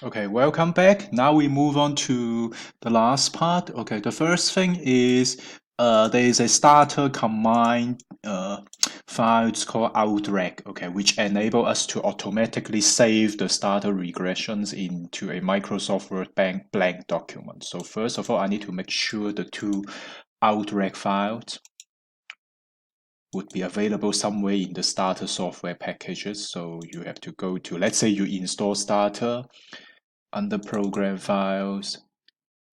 Okay, welcome back. Now we move on to the last part. Okay, the first thing is there is a starter command file. It's called outreg. Okay, which enable us to automatically save the starter regressions into a Microsoft Word blank document. So first of all, I need to make sure the two outreg files would be available somewhere in the starter software packages. So you have to go to, let's say you install starter under program files,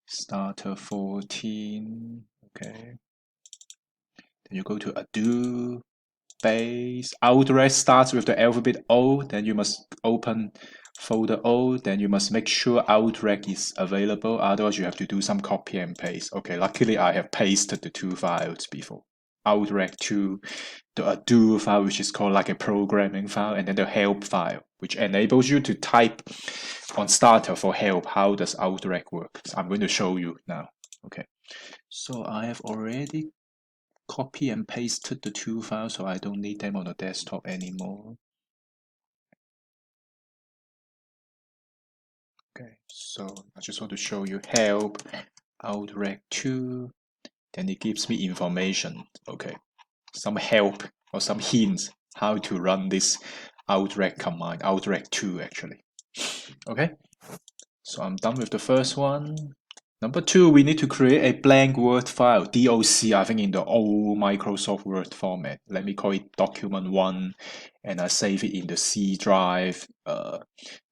starter 14. Okay, then you go to Ado base. Outreg starts with the alphabet O, then you must open folder O, then you must make sure outreg is available, otherwise you have to do some copy and paste. Okay, luckily I have pasted the two files before. Outreg to the Ado file, which is called like a programming file, and then the help file, which enables you to type on starter for help. How does outreg work? So I'm going to show you now. Okay, so I have already copy and pasted the two files, so I don't need them on the desktop anymore. Okay, so I just want to show you help outreg2, then it gives me information. Okay, some help or some hints how to run this outreg command, outreg2 actually. Okay, so I'm done with the first one. Number two, we need to create a blank Word file, DOC, I think in the old Microsoft Word format. Let me call it document1, and I save it in the C drive, the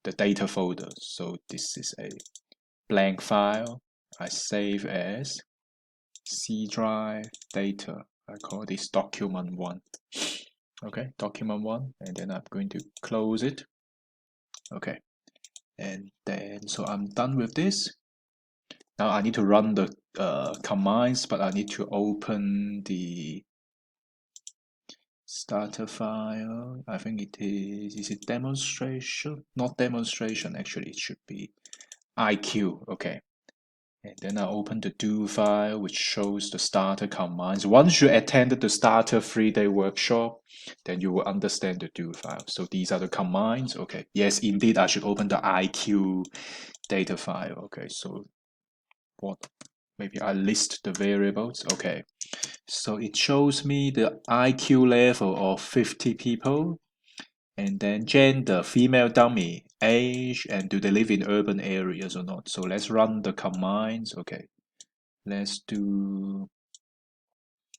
data folder. So this is a blank file. I save as C drive data. I call this document1. Okay, document1, and then I'm going to close it. Okay, and then so I'm done with this. Now I need to run the commands, but I need to open the starter file. I think it is it demonstration? Not demonstration, actually, it should be IQ. Okay. And then I open the do file, which shows the starter commands. Once you attended the starter 3-day workshop, then you will understand the do file. So these are the commands. Okay. Yes, indeed, I should open the IQ data file. Okay. So what? Maybe I list the variables. Okay. So it shows me the IQ level of 50 people, and then gender, female dummy, age, and do they live in urban areas or not. So let's run the commands. Okay, let's do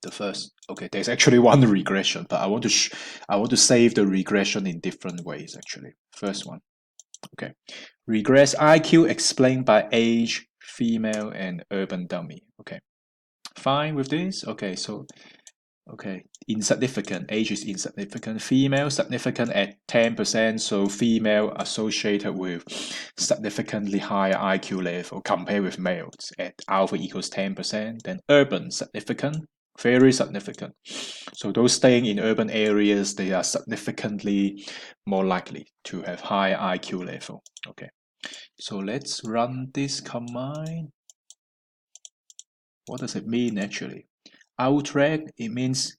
the first. Okay, there's actually one regression, but I want to save the regression in different ways actually. First one. Okay, regress IQ explained by age, female, and urban dummy. Okay, fine with this. Okay, so okay, insignificant. Age is insignificant. Female significant at 10%, so female associated with significantly higher IQ level compared with males at alpha equals 10%. Then urban significant, very significant. So those staying in urban areas, they are significantly more likely to have high IQ level. Okay, so let's run this command. What does it mean actually? Outreg, it means,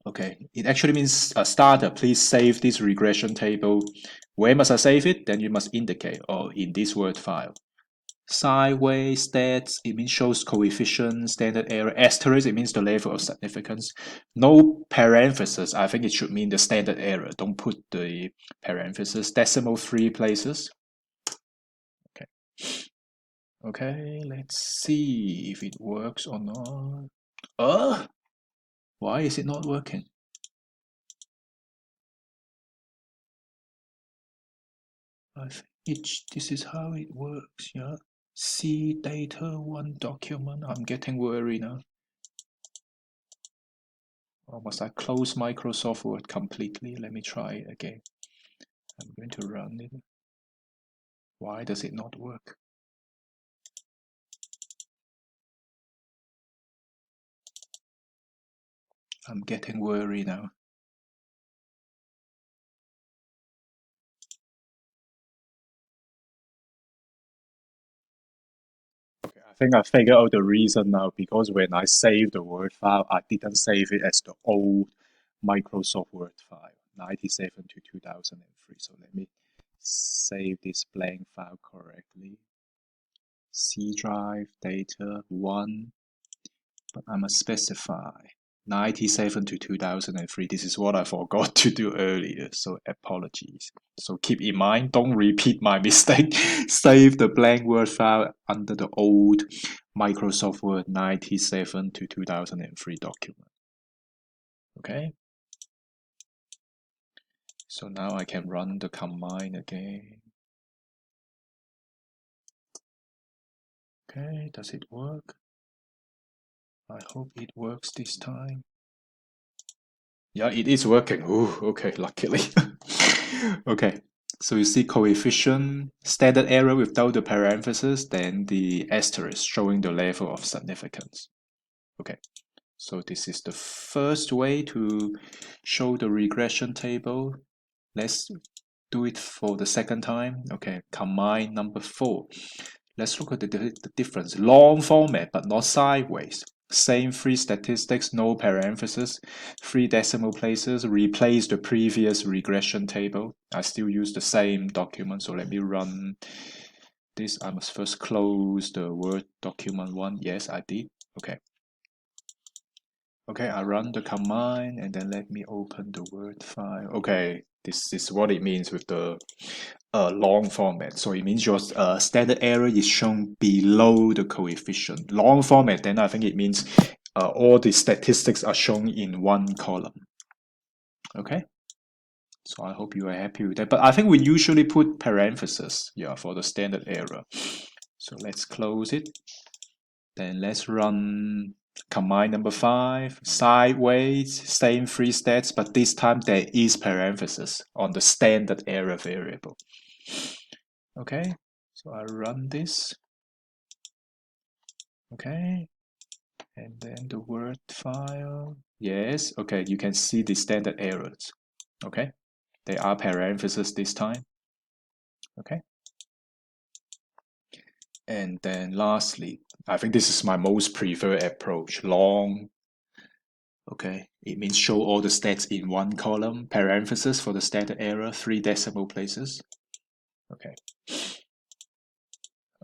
okay, it actually means a starter. Please save this regression table. Where must I save it? Then you must indicate, or in this Word file. Sideways, stats, it means shows coefficient, standard error. Asterisk, it means the level of significance. No parenthesis, I think it should mean the standard error. Don't put the parenthesis. Decimal 3 places. Okay. Okay, let's see if it works or not. Why is it not working? I think this is how it works, yeah. See data, one document. I'm getting worried now. Or must I close Microsoft Word completely? Let me try it again. I'm going to run it. Why does it not work? I'm getting worried now. Okay, I think I figured out the reason now, because when I saved the Word file, I didn't save it as the old Microsoft Word file, 97 to 2003. So let me save this blank file correctly. C drive data 1, but I must specify 97 to 2003. This is what I forgot to do earlier, so apologies. So keep in mind, don't repeat my mistake. Save the blank Word file under the old Microsoft Word 97 to 2003 document. Okay. So now I can run the command again. Okay, does it work? I hope it works this time. Yeah, it is working. Oh, okay, luckily. Okay, so you see coefficient, standard error without the parenthesis, then the asterisk showing the level of significance. Okay, so this is the first way to show the regression table. Let's do it for the second time. Okay, command number 4. Let's look at the difference. Long format, but not sideways. Same three statistics, no parentheses, 3 decimal places, replace the previous regression table. I still use the same document, so let me run this. I must first close the Word document 1. Yes, I did. Okay. Okay, I run the command and then let me open the Word file. Okay, this is what it means with the long format. So it means your standard error is shown below the coefficient. Long format, then I think it means all the statistics are shown in one column. Okay, so I hope you are happy with that. But I think we usually put parentheses, yeah, for the standard error. So let's close it. Then let's run command number 5, sideways, same 3 stats, but this time there is parenthesis on the standard error variable. Okay, so I run this. Okay, and then the Word file. Yes, okay, you can see the standard errors. Okay, they are parentheses this time. Okay, and then lastly, I think this is my most preferred approach, long. Okay, it means show all the stats in one column, parenthesis for the standard error, 3 decimal places. Okay.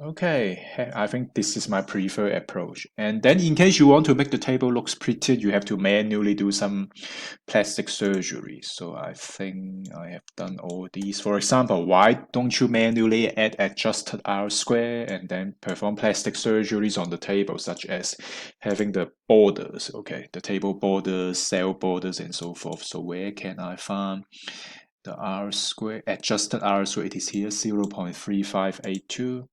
Okay, I think this is my preferred approach. And then in case you want to make the table looks pretty, you have to manually do some plastic surgery. So I think I have done all these. For example, why don't you manually add adjusted R square and then perform plastic surgeries on the table, such as having the borders, okay, the table borders, cell borders, and so forth. So where can I find the R square, adjusted R square? It is here, 0.3582.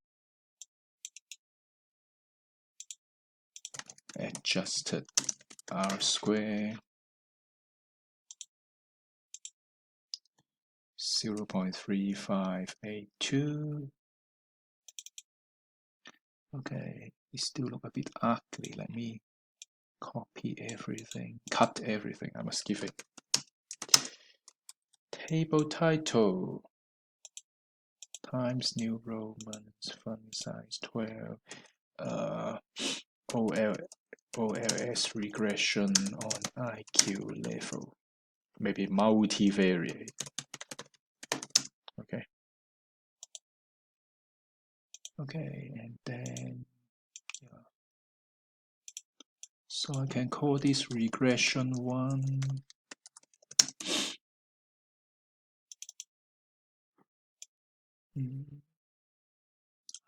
Adjusted R square 0.3582. Okay, it still look a bit ugly. Let me copy everything, cut everything. I must give it table title Times New Romans font size 12. OLS regression on IQ level. Maybe multivariate. Okay. Okay, and then yeah. So I can call this regression 1.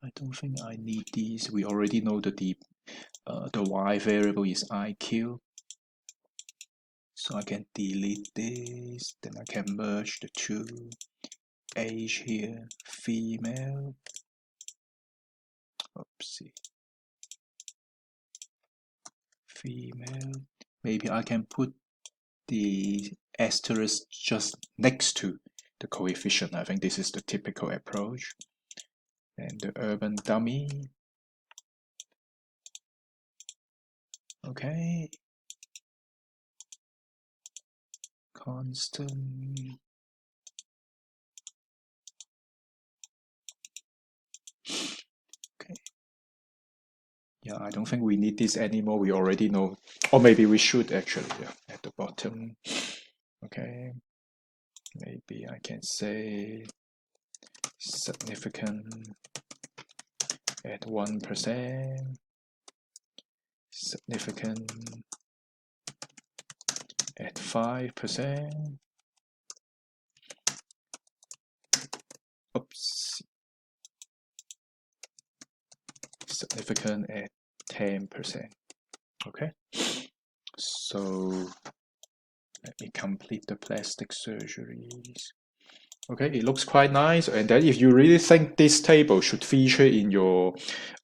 I don't think I need these. We already know that the y variable is IQ. So I can delete this. Then I can merge the two. Age here, female. Oopsie. Female. Maybe I can put the asterisk just next to the coefficient. I think this is the typical approach. And the urban dummy. Okay. Constant. Okay. Yeah, I don't think we need this anymore. We already know, or maybe we should actually, yeah, at the bottom. Okay. Maybe I can say significant at 1%, significant at 5%, oops, significant at 10%. Okay, so let me complete the plastic surgeries. Okay, it looks quite nice. And then if you really think this table should feature in your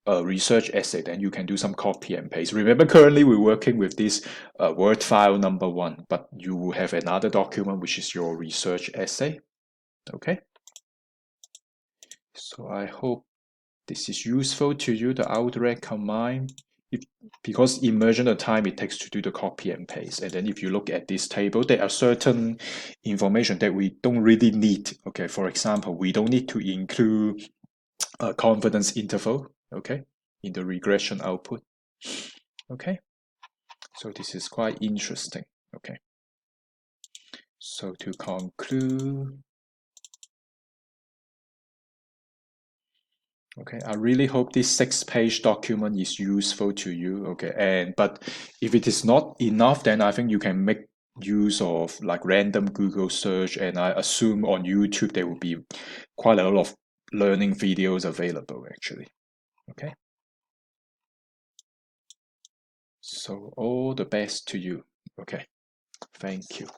research essay, then you can do some copy and paste. Remember, currently we're working with this Word file number 1, but you will have another document which is your research essay. Okay, so I hope this is useful to you, the outrec command. Because immersion of time it takes to do the copy and paste. And then if you look at this table, there are certain information that we don't really need. Okay, for example, we don't need to include a confidence interval, okay, in the regression output. Okay, so this is quite interesting. Okay, so to conclude, okay, I really hope this 6-page document is useful to you. Okay, but if it is not enough, then I think you can make use of like random Google search, and I assume on YouTube there will be quite a lot of learning videos available actually. Okay, so all the best to you. Okay, thank you.